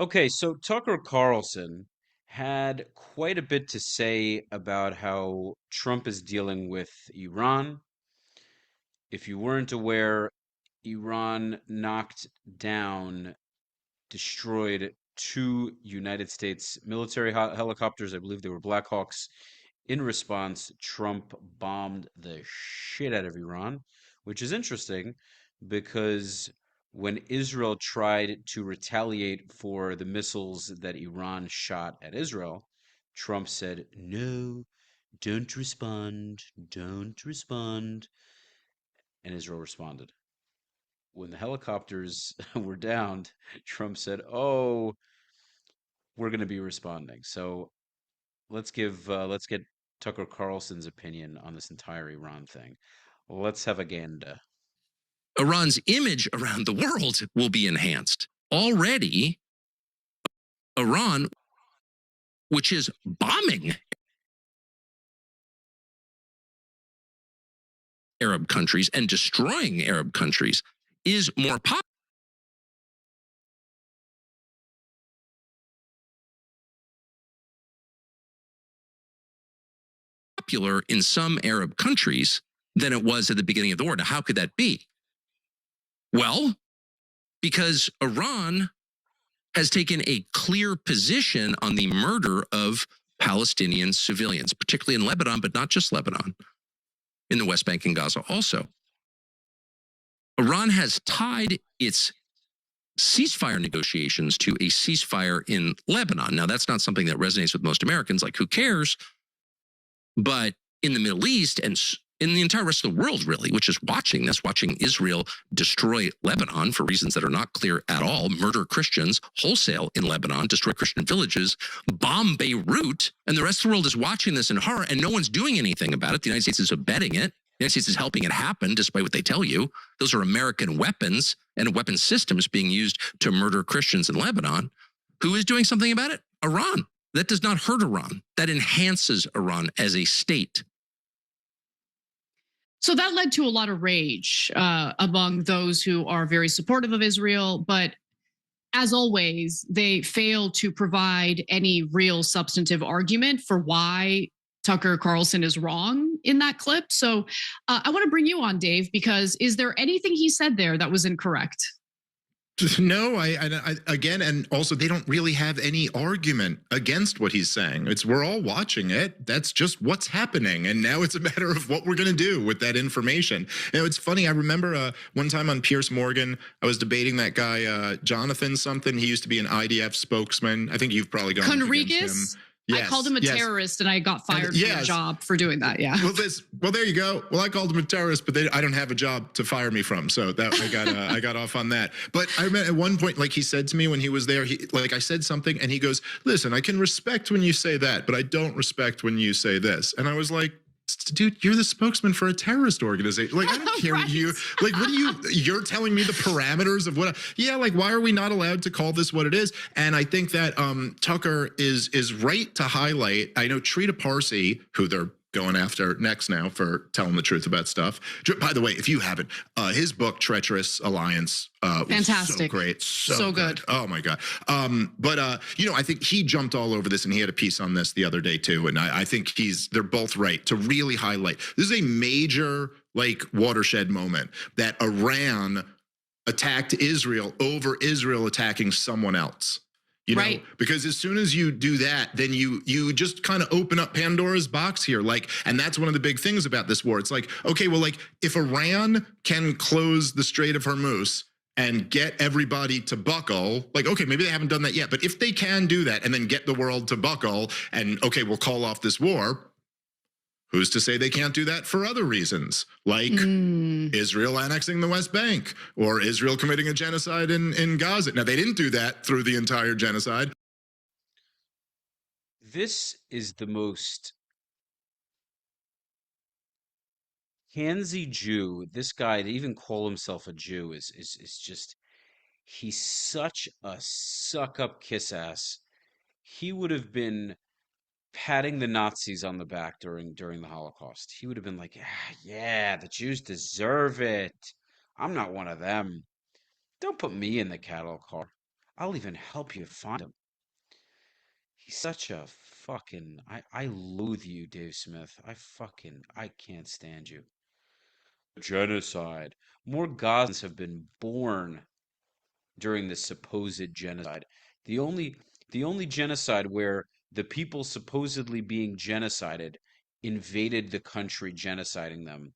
Okay, so Tucker Carlson had quite a bit to say about how Trump is dealing with Iran. If you weren't aware, Iran knocked down, destroyed two United States military helicopters. I believe they were Black Hawks. In response, Trump bombed the shit out of Iran, which is interesting because when Israel tried to retaliate for the missiles that Iran shot at Israel, Trump said, "No, don't respond, don't respond." And Israel responded. When the helicopters were downed, Trump said, "Oh, we're going to be responding." So let's get Tucker Carlson's opinion on this entire Iran thing. Let's have a gander. Iran's image around the world will be enhanced. Already, Iran, which is bombing Arab countries and destroying Arab countries, is more popular in some Arab countries than it was at the beginning of the war. Now, how could that be? Well, because Iran has taken a clear position on the murder of Palestinian civilians, particularly in Lebanon, but not just Lebanon, in the West Bank and Gaza also. Iran has tied its ceasefire negotiations to a ceasefire in Lebanon. Now, that's not something that resonates with most Americans, like who cares? But in the Middle East and in the entire rest of the world, really, which is watching this, watching Israel destroy Lebanon for reasons that are not clear at all, murder Christians wholesale in Lebanon, destroy Christian villages, bomb Beirut, and the rest of the world is watching this in horror, and no one's doing anything about it. The United States is abetting it. The United States is helping it happen, despite what they tell you. Those are American weapons and weapon systems being used to murder Christians in Lebanon. Who is doing something about it? Iran. That does not hurt Iran. That enhances Iran as a state. So that led to a lot of rage among those who are very supportive of Israel. But as always, they fail to provide any real substantive argument for why Tucker Carlson is wrong in that clip. So I want to bring you on, Dave, because is there anything he said there that was incorrect? No, I again, and also they don't really have any argument against what he's saying. We're all watching it. That's just what's happening, and now it's a matter of what we're going to do with that information. It's funny. I remember one time on Piers Morgan, I was debating that guy Jonathan something. He used to be an IDF spokesman. I think you've probably gone Conriguez. Yes, I called him a terrorist, and I got fired from a job for doing that. Yeah. Well, there you go. Well, I called him a terrorist, but I don't have a job to fire me from, so that I got off on that. But I remember at one point, like he said to me when he was there, I said something, and he goes, "Listen, I can respect when you say that, but I don't respect when you say this." And I was like, "Dude, you're the spokesman for a terrorist organization. Like, I don't care what you, like, what do you're telling me the parameters of what, like, why are we not allowed to call this what it is?" And I think that Tucker is right to highlight, I know Trita Parsi, who they're going after next now for telling the truth about stuff. By the way, if you haven't, his book, Treacherous Alliance, fantastic. So great. So good. Oh my God. But I think he jumped all over this, and he had a piece on this the other day too. And I think they're both right to really highlight. This is a major watershed moment that Iran attacked Israel over Israel attacking someone else. Right. Because as soon as you do that, then you just kind of open up Pandora's box here. And that's one of the big things about this war. It's like, okay, well, if Iran can close the Strait of Hormuz and get everybody to buckle, okay, maybe they haven't done that yet, but if they can do that and then get the world to buckle and, okay, we'll call off this war, who's to say they can't do that for other reasons, like Israel annexing the West Bank or Israel committing a genocide in Gaza? Now, they didn't do that through the entire genocide. This is the most handsy Jew. This guy, to even call himself a Jew is just, he's such a suck-up kiss-ass. He would have been patting the Nazis on the back during the Holocaust. He would have been like, yeah, the Jews deserve it. I'm not one of them. Don't put me in the cattle car. I'll even help you find him. He's such a fucking. I loathe you, Dave Smith. I can't stand you. Genocide. More Gazans have been born during this supposed genocide. The only the only genocide where the people supposedly being genocided invaded the country, genociding them,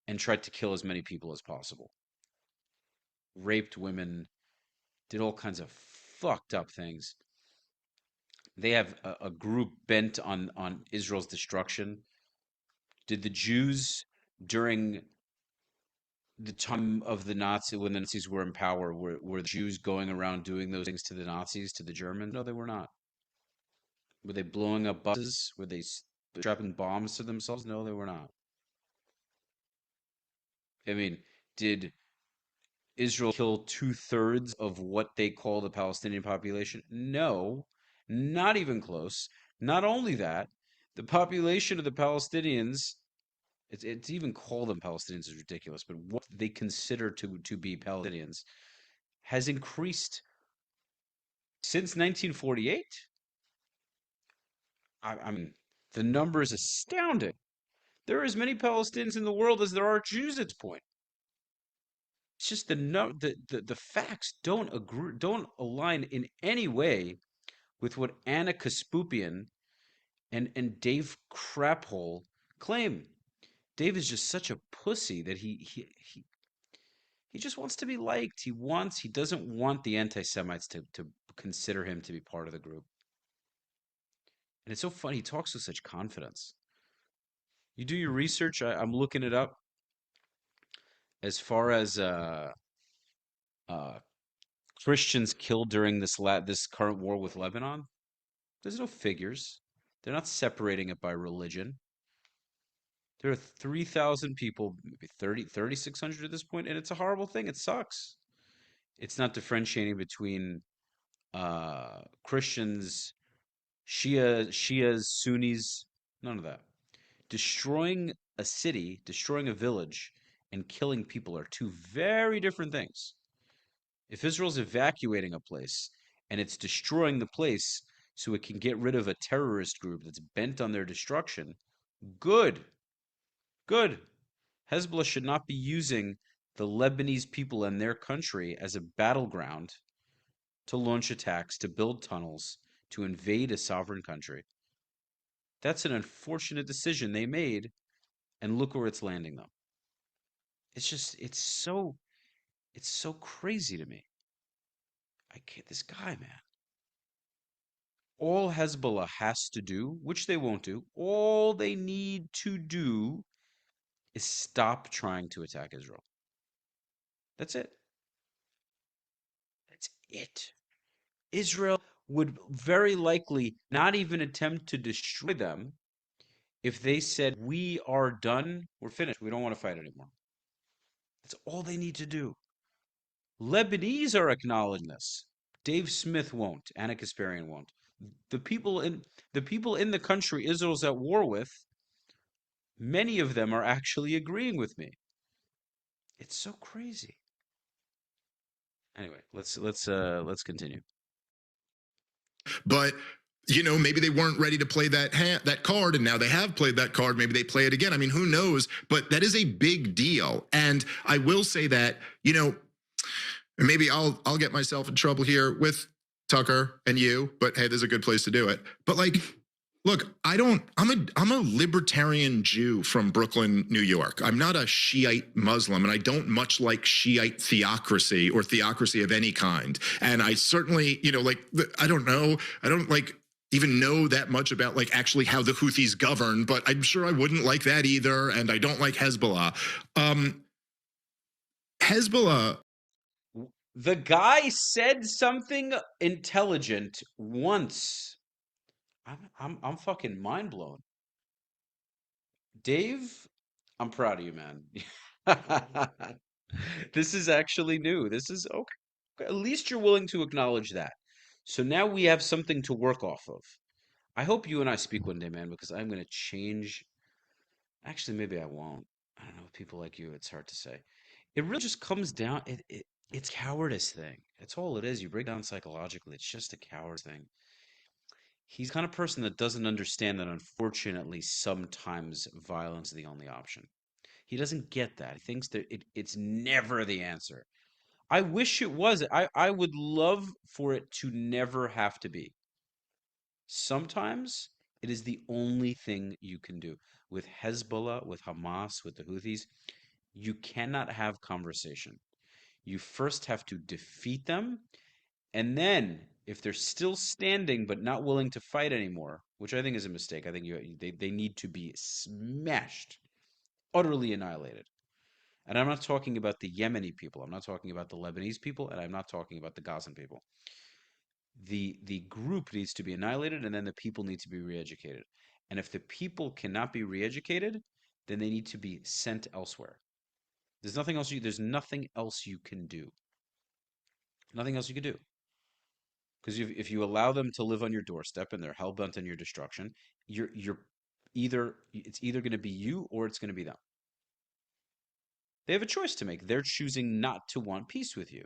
and tried to kill as many people as possible. Raped women, did all kinds of fucked up things. They have a group bent on Israel's destruction. Did the Jews during the time of the Nazi, when the Nazis were in power, were the Jews going around doing those things to the Nazis, to the Germans? No, they were not. Were they blowing up buses? Were they strapping bombs to themselves? No, they were not. I mean, did Israel kill 2/3 of what they call the Palestinian population? No, not even close. Not only that, the population of the Palestinians, it's even call them Palestinians is ridiculous, but what they consider to be Palestinians has increased since 1948. I mean, the number is astounding. There are as many Palestinians in the world as there are Jews at this point. It's just the facts don't align in any way with what Ana Kasparian and Dave Craphole claim. Dave is just such a pussy that he just wants to be liked. He doesn't want the anti-Semites to consider him to be part of the group. And it's so funny. He talks with such confidence. You do your research. I'm looking it up. As far as uh, Christians killed during this current war with Lebanon, there's no figures. They're not separating it by religion. There are 3,000 people, maybe 3,600 at this point, and it's a horrible thing. It sucks. It's not differentiating between Christians, Shias, Sunnis, none of that. Destroying a city, destroying a village, and killing people are two very different things. If Israel's evacuating a place and it's destroying the place so it can get rid of a terrorist group that's bent on their destruction, good, good. Hezbollah should not be using the Lebanese people and their country as a battleground to launch attacks, to build tunnels, to invade a sovereign country. That's an unfortunate decision they made, and look where it's landing them. It's so crazy to me. I can't, this guy, man. All Hezbollah has to do, which they won't do, all they need to do is stop trying to attack Israel. That's it. That's it. Israel would very likely not even attempt to destroy them if they said, we are done, we're finished, we don't want to fight anymore. That's all they need to do. Lebanese are acknowledging this. Dave Smith won't. Ana Kasparian won't. The people in the country Israel's at war with, many of them are actually agreeing with me. It's so crazy. Anyway, let's continue. But maybe they weren't ready to play that card, and now they have played that card. Maybe they play it again. I mean, who knows? But that is a big deal. And I will say that, maybe I'll get myself in trouble here with Tucker and you, but hey, there's a good place to do it. But look, I'm a libertarian Jew from Brooklyn, New York. I'm not a Shiite Muslim, and I don't much like Shiite theocracy or theocracy of any kind. And I certainly, I don't know. I don't even know that much about actually how the Houthis govern, but I'm sure I wouldn't like that either. And I don't like Hezbollah. Hezbollah. The guy said something intelligent once. I'm fucking mind blown. Dave, I'm proud of you, man. This is actually new. This is okay. At least you're willing to acknowledge that. So now we have something to work off of. I hope you and I speak one day, man, because I'm going to change. Actually, maybe I won't. I don't know. With people like you, it's hard to say. It really just comes down. It's cowardice thing. That's all it is. You break down psychologically. It's just a cowardice thing. He's the kind of person that doesn't understand that unfortunately sometimes violence is the only option. He doesn't get that. He thinks that it's never the answer. I wish it was. I would love for it to never have to be. Sometimes it is the only thing you can do. With Hezbollah, with Hamas, with the Houthis, you cannot have conversation. You first have to defeat them, and then if they're still standing but not willing to fight anymore, which I think is a mistake, I think they need to be smashed, utterly annihilated. And I'm not talking about the Yemeni people. I'm not talking about the Lebanese people, and I'm not talking about the Gazan people. The group needs to be annihilated, and then the people need to be re-educated. And if the people cannot be re-educated, then they need to be sent elsewhere. There's nothing else you can do. Nothing else you can do. Because if you allow them to live on your doorstep and they're hell bent on your destruction, you're it's either going to be you or it's going to be them. They have a choice to make. They're choosing not to want peace with you.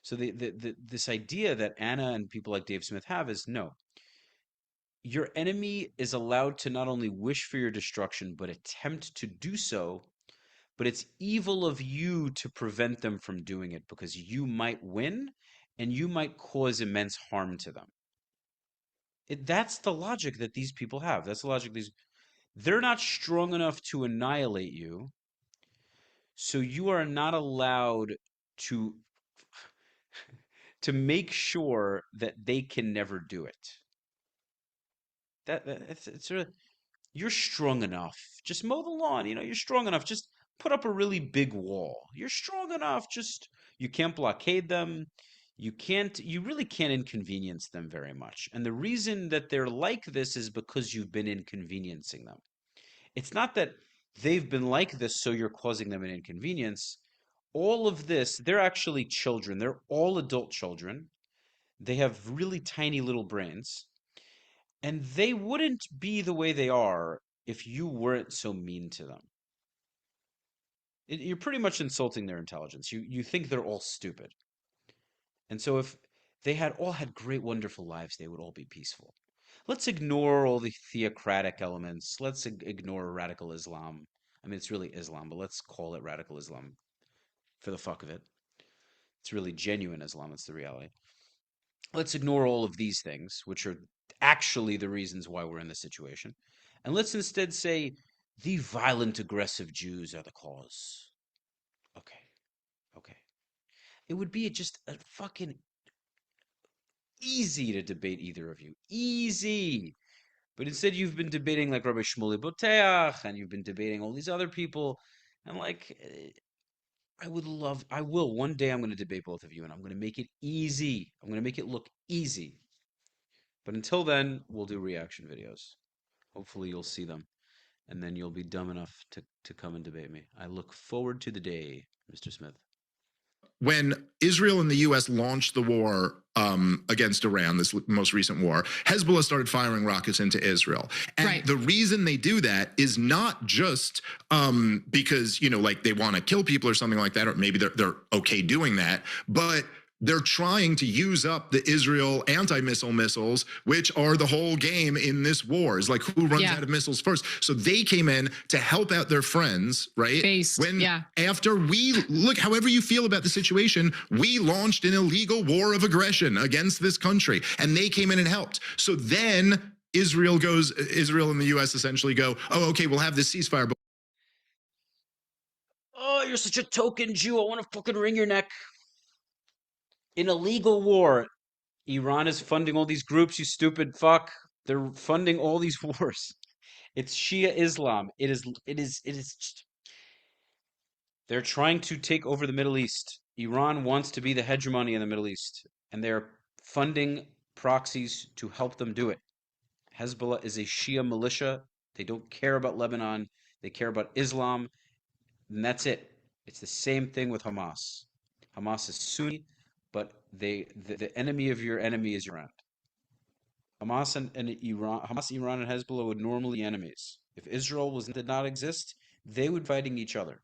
So this idea that Anna and people like Dave Smith have is no. Your enemy is allowed to not only wish for your destruction, but attempt to do so. But it's evil of you to prevent them from doing it because you might win and you might cause immense harm to them. That's the logic that these people have. That's the logic they're not strong enough to annihilate you, so you are not allowed to make sure that they can never do it. It's sort of, you're strong enough. Just mow the lawn. You're strong enough. Just put up a really big wall. You're strong enough. Just you can't blockade them. You really can't inconvenience them very much. And the reason that they're like this is because you've been inconveniencing them. It's not that they've been like this so you're causing them an inconvenience. All of this, they're actually children. They're all adult children. They have really tiny little brains. And they wouldn't be the way they are if you weren't so mean to them. You're pretty much insulting their intelligence. You think they're all stupid. And so if they all had great, wonderful lives, they would all be peaceful. Let's ignore all the theocratic elements. Let's ignore radical Islam. I mean, it's really Islam, but let's call it radical Islam for the fuck of it. It's really genuine Islam. It's the reality. Let's ignore all of these things, which are actually the reasons why we're in this situation. And let's instead say the violent, aggressive Jews are the cause. Okay. Okay. It would be just a fucking easy to debate either of you. Easy. But instead, you've been debating like Rabbi Shmuley Boteach, and you've been debating all these other people. And like, I will. One day I'm going to debate both of you, and I'm going to make it easy. I'm going to make it look easy. But until then, we'll do reaction videos. Hopefully, you'll see them. And then you'll be dumb enough to come and debate me. I look forward to the day, Mr. Smith. When Israel and the U.S. launched the war against Iran, this most recent war, Hezbollah started firing rockets into Israel. And the reason they do that is not just because, like they want to kill people or something like that, or maybe they're okay doing that, but they're trying to use up the Israel anti-missile missiles, which are the whole game in this war. Is like who runs out of missiles first. So they came in to help out their friends, right? After we look, however you feel about the situation, we launched an illegal war of aggression against this country, and they came in and helped. So then Israel and the U.S. essentially go, oh, okay, we'll have this ceasefire. But oh, you're such a token Jew. I want to fucking wring your neck. In a legal war, Iran is funding all these groups, you stupid fuck. They're funding all these wars. It's Shia Islam. It is just, they're trying to take over the Middle East. Iran wants to be the hegemony in the Middle East, and they're funding proxies to help them do it. Hezbollah is a Shia militia. They don't care about Lebanon. They care about Islam, and that's it. It's the same thing with Hamas. Hamas is Sunni, but the enemy of your enemy is Iran. Hamas, Iran, and Hezbollah would normally be enemies. If Israel did not exist, they would be fighting each other.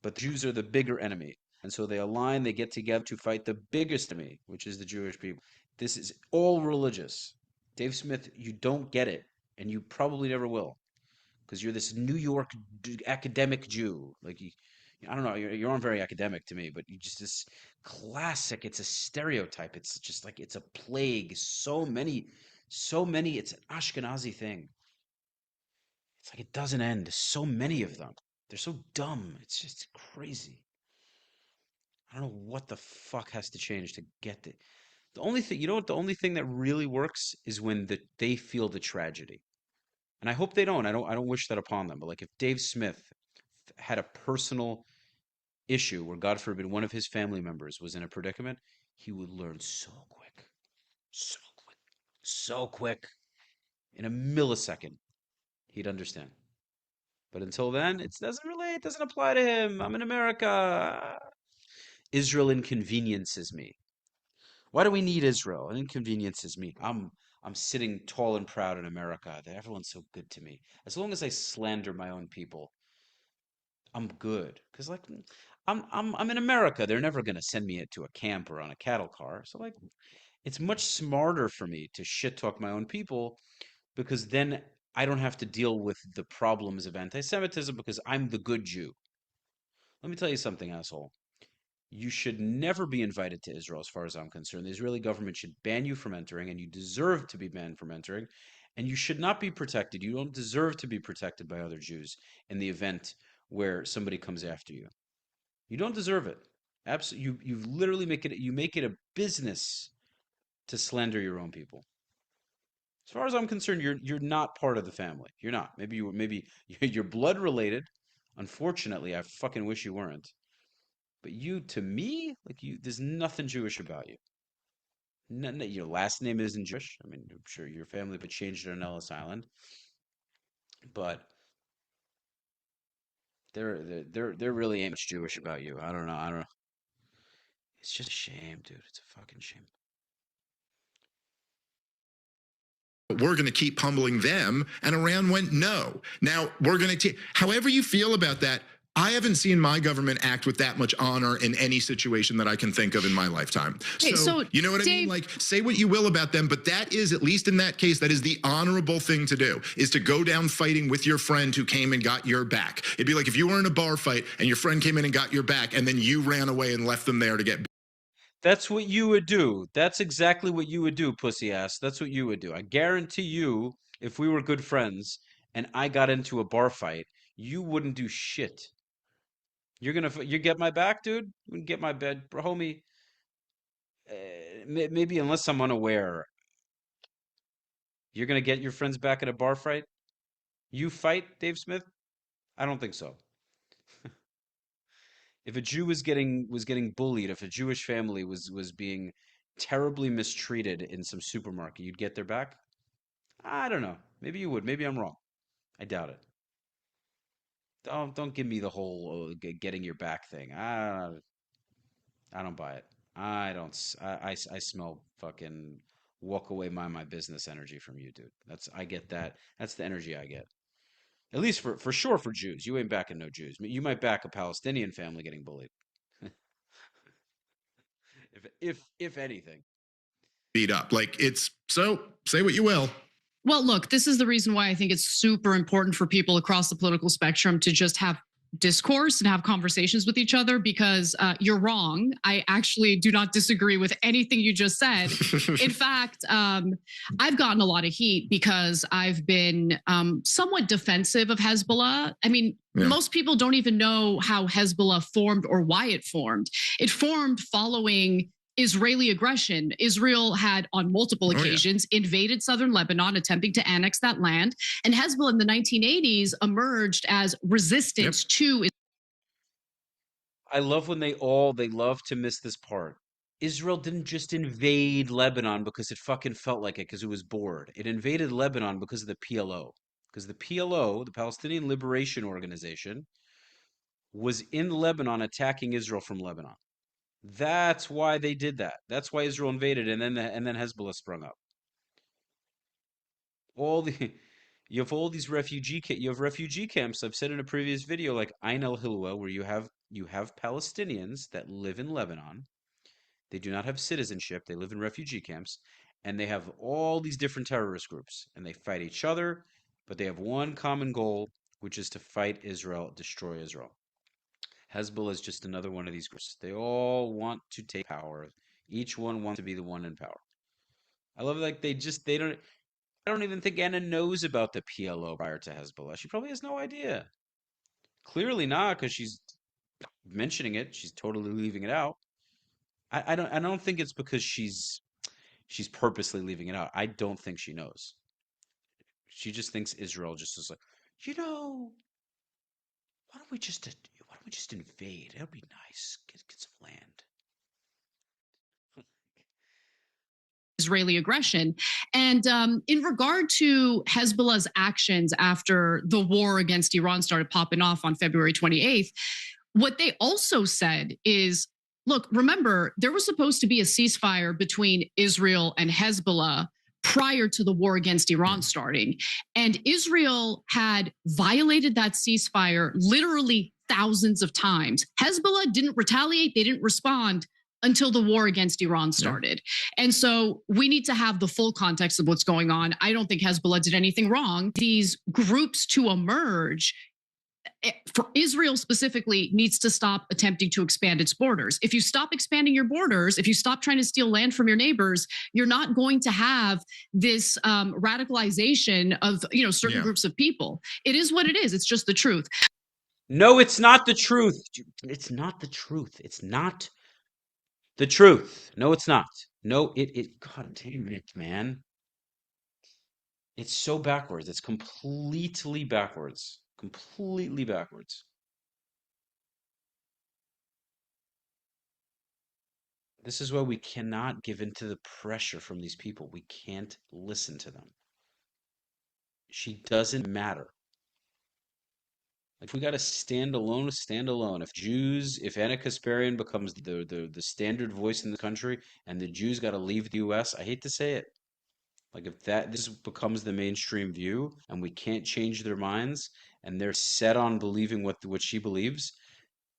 But the Jews are the bigger enemy. And so they align, they get together to fight the biggest enemy, which is the Jewish people. This is all religious. Dave Smith, you don't get it, and you probably never will, because you're this New York academic Jew. Like, I don't know, you aren't very academic to me, but you just this classic. It's a stereotype. It's just like it's a plague. So many. It's an Ashkenazi thing. It's like it doesn't end. There's so many of them. They're so dumb. It's just crazy. I don't know what the fuck has to change to get the only thing, you know what, the only thing that really works is when they feel the tragedy. And I hope they don't. I don't wish that upon them. But like if Dave Smith had a personal issue where God forbid one of his family members was in a predicament, he would learn so quick. So quick. So quick. In a millisecond, he'd understand. But until then, it doesn't relate, it doesn't apply to him. I'm in America. Israel inconveniences me. Why do we need Israel? It inconveniences me. I'm sitting tall and proud in America. That everyone's so good to me. As long as I slander my own people, I'm good. Cause like I'm in America. They're never gonna send me to a camp or on a cattle car. So like it's much smarter for me to shit talk my own people because then I don't have to deal with the problems of anti-Semitism because I'm the good Jew. Let me tell you something, asshole. You should never be invited to Israel, as far as I'm concerned. The Israeli government should ban you from entering, and you deserve to be banned from entering. And you should not be protected. You don't deserve to be protected by other Jews in the event where somebody comes after you. You don't deserve it. Absolutely, you literally make it a business to slander your own people. As far as I'm concerned, you're not part of the family. You're not. Maybe you're blood related. Unfortunately, I fucking wish you weren't. But you, to me, like there's nothing Jewish about you. Your last name isn't Jewish. I mean, I'm sure your family but changed it on Ellis Island, but there really ain't much Jewish about you. I don't know. I don't know. It's just a shame, dude. It's a fucking shame. We're going to keep pummeling them. And Iran went, no. Now we're going to, however you feel about that, I haven't seen my government act with that much honor in any situation that I can think of in my lifetime. Hey, so you know what Dave, I mean? Like, say what you will about them, but that is, at least in that case, that is the honorable thing to do, is to go down fighting with your friend who came and got your back. It'd be like if you were in a bar fight and your friend came in and got your back, and then you ran away and left them there to get. That's what you would do. That's exactly what you would do, pussy ass. That's what you would do. I guarantee you, if we were good friends and I got into a bar fight, you wouldn't do shit. You get my back, dude. You can get my bed, bro, homie. Maybe unless I'm unaware, you're gonna get your friends back at a bar fight. You fight, Dave Smith? I don't think so. If a Jew was getting bullied, if a Jewish family was being terribly mistreated in some supermarket, you'd get their back? I don't know. Maybe you would. Maybe I'm wrong. I doubt it. Don't give me the whole getting your back thing. I don't buy it. I don't. I smell fucking walk away, mind my business energy from you, dude. I get that. That's the energy I get. At least for sure for Jews. You ain't backing no Jews. You might back a Palestinian family getting bullied. If anything. Beat up. Like, it's so, say what you will. Well, look, this is the reason why I think it's super important for people across the political spectrum to just have discourse and have conversations with each other, because you're wrong. I actually do not disagree with anything you just said. In fact, I've gotten a lot of heat because I've been somewhat defensive of Hezbollah. I mean, most people don't even know how Hezbollah formed or why it formed. It formed following Israeli aggression. Israel had on multiple occasions invaded southern Lebanon, attempting to annex that land. And Hezbollah in the 1980s emerged as resistance to. I love when they love to miss this part. Israel didn't just invade Lebanon because it fucking felt like it because it was bored. It invaded Lebanon because of the PLO. Because the PLO, the Palestinian Liberation Organization, was in Lebanon attacking Israel from Lebanon. That's why they did that. That's why Israel invaded, and then Hezbollah sprung up. All the you have all these refugee camps. I've said in a previous video, like Ain al Hilwa, where you have you have Palestinians that live in Lebanon. They do not have citizenship. They live in refugee camps, and they have all these different terrorist groups, and they fight each other, but they have one common goal, which is to fight Israel, destroy Israel. Hezbollah is just another one of these groups. They all want to take power. Each one wants to be the one in power. I love like they don't I don't even think Anna knows about the PLO prior to Hezbollah. She probably has no idea. Clearly not, because she's mentioning it. She's totally leaving it out. I don't think it's because she's purposely leaving it out. I don't think she knows. She just thinks Israel just is like, you know, why don't we just invade? It'll be nice. Get some land. Israeli aggression. And in regard to Hezbollah's actions after the war against Iran started popping off on February 28th, what they also said is, look, remember, there was supposed to be a ceasefire between Israel and Hezbollah prior to the war against Iran starting. And Israel had violated that ceasefire literally thousands of times. Hezbollah didn't retaliate, they didn't respond until the war against Iran started. Yeah. And so we need to have the full context of what's going on. I don't think Hezbollah did anything wrong. These groups to emerge, for Israel specifically, needs to stop attempting to expand its borders. If you stop expanding your borders, if you stop trying to steal land from your neighbors, you're not going to have this radicalization of certain groups of people. It is what it is. It's just the truth. No, it's not the truth. It's not the truth. It's not the truth. No, it's not. No, God damn it, man. It's so backwards. It's completely backwards. Completely backwards. This is why we cannot give in to the pressure from these people. We can't listen to them. She doesn't matter. Like, we got to stand alone, stand alone. If Ana Kasparian becomes the standard voice in the country and the Jews got to leave the US, I hate to say it. Like, if this becomes the mainstream view and we can't change their minds and they're set on believing what she believes,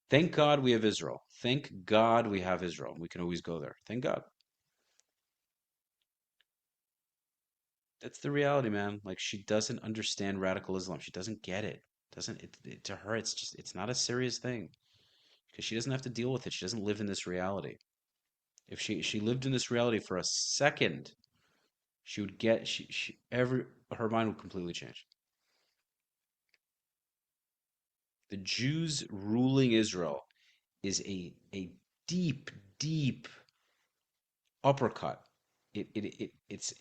thank God we have Israel. Thank God we have Israel. We can always go there. Thank God. That's the reality, man. Like, she doesn't understand radical Islam. She doesn't get it. To her, it's not a serious thing because she doesn't have to deal with it. She doesn't live in this reality. If she lived in this reality for a second, she would get her mind would completely change. The Jews ruling Israel is a deep, deep uppercut. It's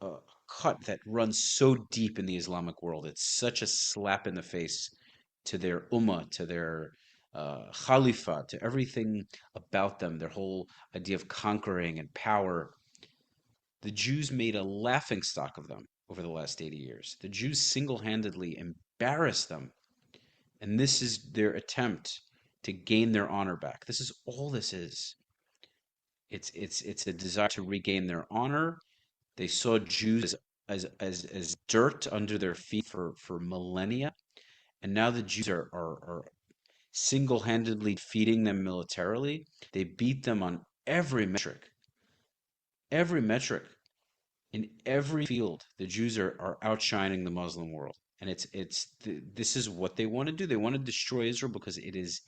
a cut that runs so deep in the Islamic world. It's such a slap in the face to their ummah, to their khalifa, to everything about them, their whole idea of conquering and power. The Jews made a laughingstock of them over the last 80 years. The Jews single-handedly embarrassed them. And this is their attempt to gain their honor back. This is all this is. It's a desire to regain their honor. They saw Jews as dirt under their feet for millennia. And now the Jews are single-handedly defeating them militarily. They beat them on every metric. Every metric. In every field, the Jews are outshining the Muslim world. And this is what they want to do. They want to destroy Israel because it is,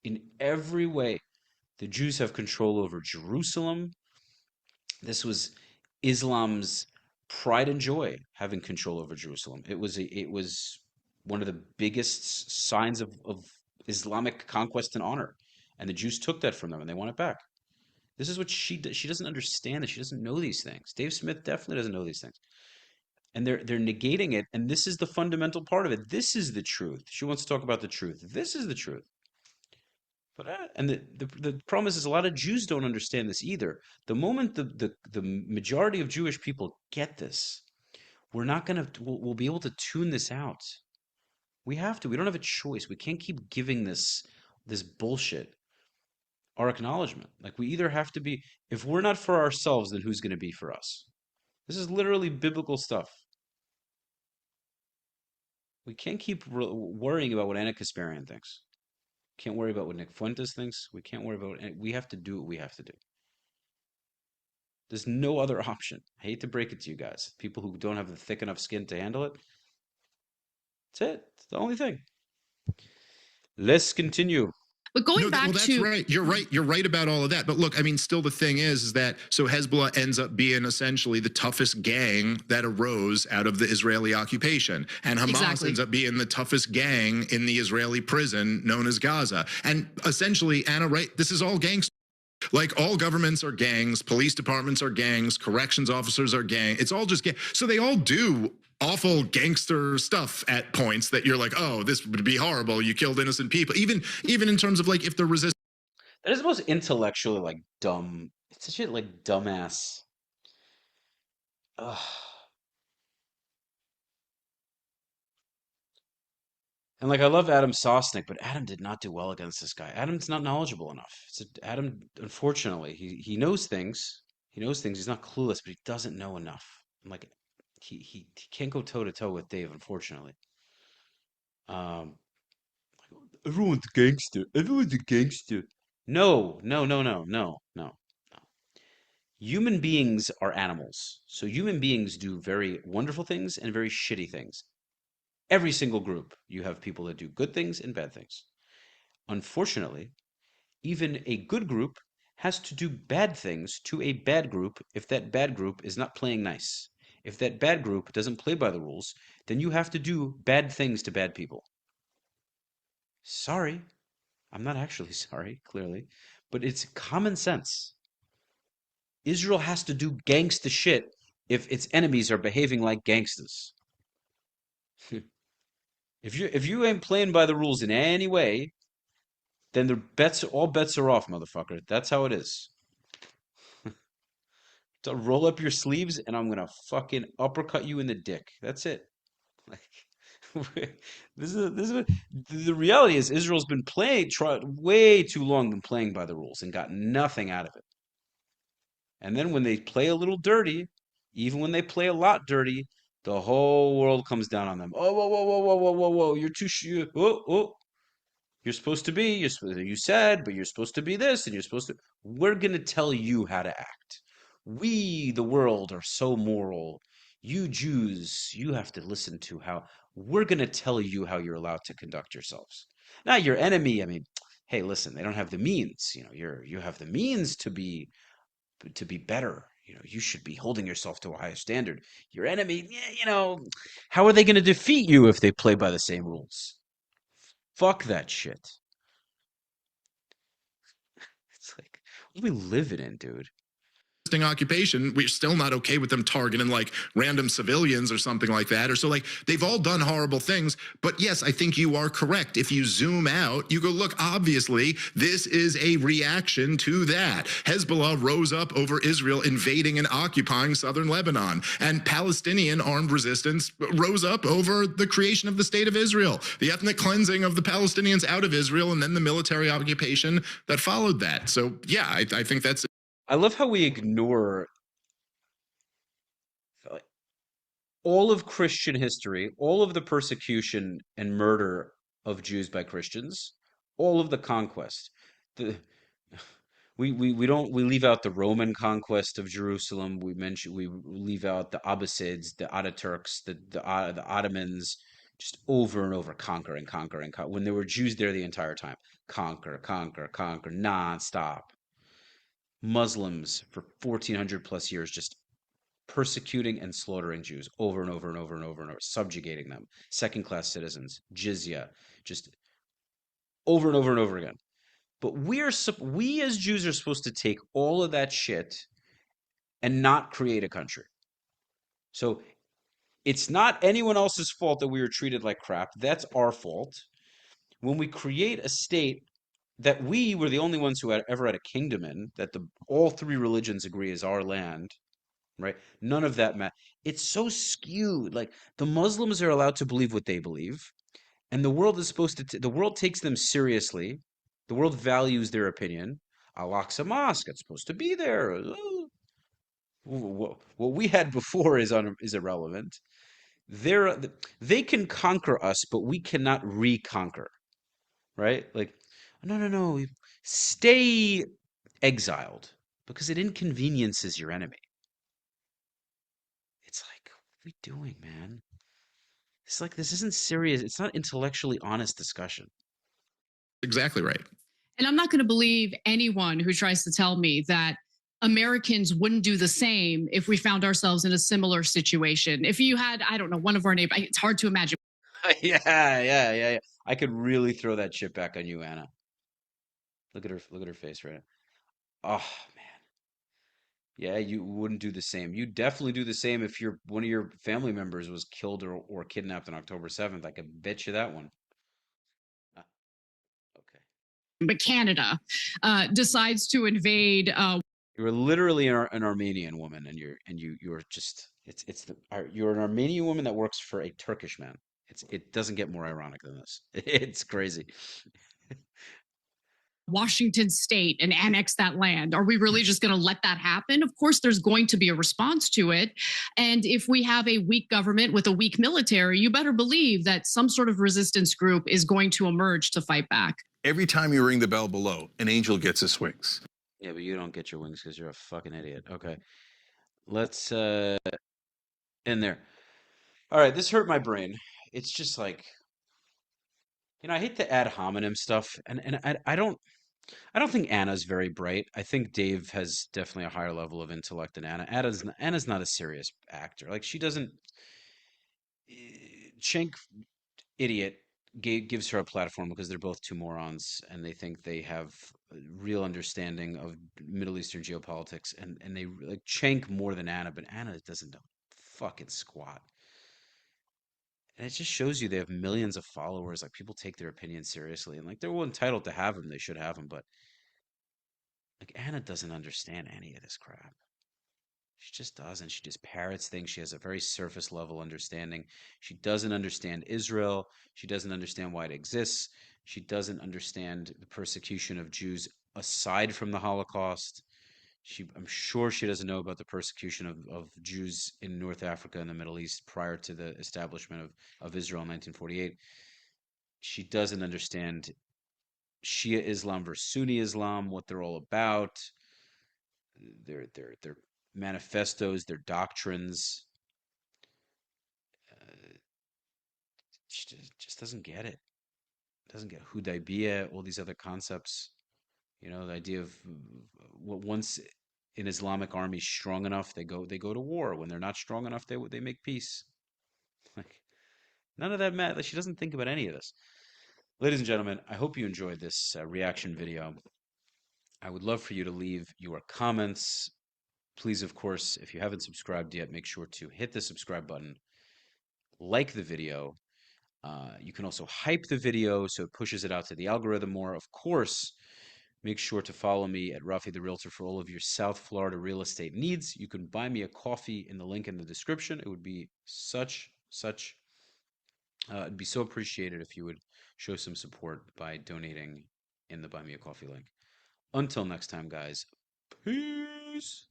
in every way, the Jews have control over Jerusalem. This was Islam's pride and joy, having control over Jerusalem. It was one of the biggest signs of Islamic conquest and honor. And the Jews took that from them and they want it back. This is what she does. She doesn't understand this. She doesn't know these things. Dave Smith definitely doesn't know these things. And they're negating it. And this is the fundamental part of it. This is the truth. She wants to talk about the truth. This is the truth. But and the problem is a lot of Jews don't understand this either. The moment the majority of Jewish people get this, we'll be able to tune this out. We have to. We don't have a choice. We can't keep giving this bullshit our acknowledgement. Like, we either have to be, if we're not for ourselves, then who's going to be for us? This is literally biblical stuff. We can't keep worrying about what Ana Kasparian thinks. Can't worry about what Nick Fuentes thinks. We can't worry about it. We have to do what we have to do. There's no other option. I hate to break it to you guys. People who don't have the thick enough skin to handle it. That's it. It's the only thing. Let's continue. But going No, back well, that's to right. You're right. You're right about all of that. But look, I mean, still the thing is that so Hezbollah ends up being essentially the toughest gang that arose out of the Israeli occupation. And Hamas ends up being the toughest gang in the Israeli prison known as Gaza. And essentially, Anna, right, this is all gangsters. Like all governments are gangs, police departments are gangs, corrections officers are gangs. It's all just gang. So they all do awful gangster stuff at points that you're like, oh, this would be horrible. You killed innocent people. Even in terms of like if the resistance. That is the most intellectually like dumb. It's such a like dumbass. Ugh. And like I love Adam Sosnick, but Adam did not do well against this guy. Adam's not knowledgeable enough. Adam, unfortunately, he knows things. He knows things. He's not clueless, but he doesn't know enough. I'm like, he can't go toe to toe with Dave, unfortunately. Um, everyone's a gangster. Everyone's a gangster. No, no, no, no, no, no, no. Human beings are animals. So human beings do very wonderful things and very shitty things. Every single group, you have people that do good things and bad things. Unfortunately, even a good group has to do bad things to a bad group if that bad group is not playing nice. If that bad group doesn't play by the rules, then you have to do bad things to bad people. Sorry. I'm not actually sorry, clearly, but it's common sense. Israel has to do gangsta shit if its enemies are behaving like gangsters. If you ain't playing by the rules in any way, then all bets are off, motherfucker. That's how it is. So roll up your sleeves and I'm gonna fucking uppercut you in the dick. That's it. Like the reality is Israel's been way too long been playing by the rules and got nothing out of it. And then when they play a little dirty, even when they play a lot dirty, the whole world comes down on them. Oh, whoa, whoa, whoa, whoa, whoa, whoa, whoa! You're supposed to be. You said, but you're supposed to be this, and you're supposed to. We're gonna tell you how to act. We, the world, are so moral. You Jews, you have to listen to how we're gonna tell you how you're allowed to conduct yourselves. Not your enemy. I mean, hey, listen, they don't have the means. You have the means to be better. You should be holding yourself to a higher standard. Your enemy, how are they going to defeat you if they play by the same rules? Fuck that shit. It's like, what are we living in, dude? Occupation, we're still not okay with them targeting like random civilians or something like that. Or so like they've all done horrible things. But yes, I think you are correct. If you zoom out, you go, look, obviously this is a reaction to that. Hezbollah rose up over Israel invading and occupying southern Lebanon, and Palestinian armed resistance rose up over the creation of the state of Israel, the ethnic cleansing of the Palestinians out of Israel, and then the military occupation that followed that. So yeah, I think that's. I love how we ignore all of Christian history, all of the persecution and murder of Jews by Christians, all of the conquest. We leave out the Roman conquest of Jerusalem. We leave out the Abbasids, the Ataturks, the Ottomans, just over and over, conquer and conquer and conquer. When there were Jews there the entire time, conquer, conquer, conquer, nonstop. Muslims for 1400 plus years just persecuting and slaughtering Jews over and over and over and over and over, subjugating them, second class citizens, jizya, just over and over and over again. But we as Jews are supposed to take all of that shit and not create a country. So it's not anyone else's fault that we were treated like crap. That's our fault. When we create a state that we were the only ones who ever had a kingdom in, that all three religions agree is our land, right? None of that matters. It's so skewed. Like the Muslims are allowed to believe what they believe, and the world is supposed to. The world takes them seriously. The world values their opinion. Al-Aqsa Mosque, it's supposed to be there. What we had before is irrelevant. They're they can conquer us, but we cannot reconquer, right? Like, no, no, no, stay exiled because it inconveniences your enemy. It's like, what are we doing, man? It's like this isn't serious. It's not intellectually honest discussion. Exactly right. And I'm not going to believe anyone who tries to tell me that Americans wouldn't do the same if we found ourselves in a similar situation. If you had, I don't know, one of our neighbors, it's hard to imagine. Yeah, yeah, yeah, yeah. I could really throw that chip back on you, Anna. Look at her face right now. Oh man. Yeah, you wouldn't do the same. You definitely do the same if your one of your family members was killed or kidnapped on October 7th. I could bet you that one. Ah, okay. But Canada decides to invade. You were literally an Armenian woman, and you're just it's you're an Armenian woman that works for a Turkish man. It doesn't get more ironic than this. It's crazy. Washington state and annex that land. Are we really just going to let that happen? Of course, there's going to be a response to it. And if we have a weak government with a weak military, you better believe that some sort of resistance group is going to emerge to fight back. Every time you ring the bell below, an angel gets his wings. Yeah, but you don't get your wings because you're a fucking idiot. Okay, let's in there. All right, this hurt my brain. It's just like, I hate the ad hominem stuff, and I don't think Anna's very bright. I think Dave has definitely a higher level of intellect than Anna. Anna's not a serious actor. Like she doesn't. Shank idiot gives her a platform because they're both two morons and they think they have a real understanding of Middle Eastern geopolitics and they like Shank more than Anna, but Anna doesn't know fucking squat. And it just shows you they have millions of followers. Like people take their opinions seriously, and like they're well entitled to have them. They should have them, but like Anna doesn't understand any of this crap. She just doesn't. She just parrots things. She has a very surface level understanding. She doesn't understand Israel. She doesn't understand why it exists. She doesn't understand the persecution of Jews aside from the Holocaust. I'm sure she doesn't know about the persecution of Jews in North Africa and the Middle East prior to the establishment of Israel in 1948. She doesn't understand Shia Islam versus Sunni Islam, what they're all about, their manifestos, their doctrines. She just doesn't get it. Doesn't get Hudaybiyah, all these other concepts. The idea of once an Islamic army is strong enough, they go to war. When they're not strong enough, they make peace. Like none of that matters. Like, she doesn't think about any of this. Ladies and gentlemen, I hope you enjoyed this reaction video. I would love for you to leave your comments. Please, of course, if you haven't subscribed yet, make sure to hit the subscribe button, like the video. You can also hype the video so it pushes it out to the algorithm more. Of course, make sure to follow me at Rafi the Realtor for all of your South Florida real estate needs. You can buy me a coffee in the link in the description. It would be it'd be so appreciated if you would show some support by donating in the Buy Me a Coffee link. Until next time, guys, peace.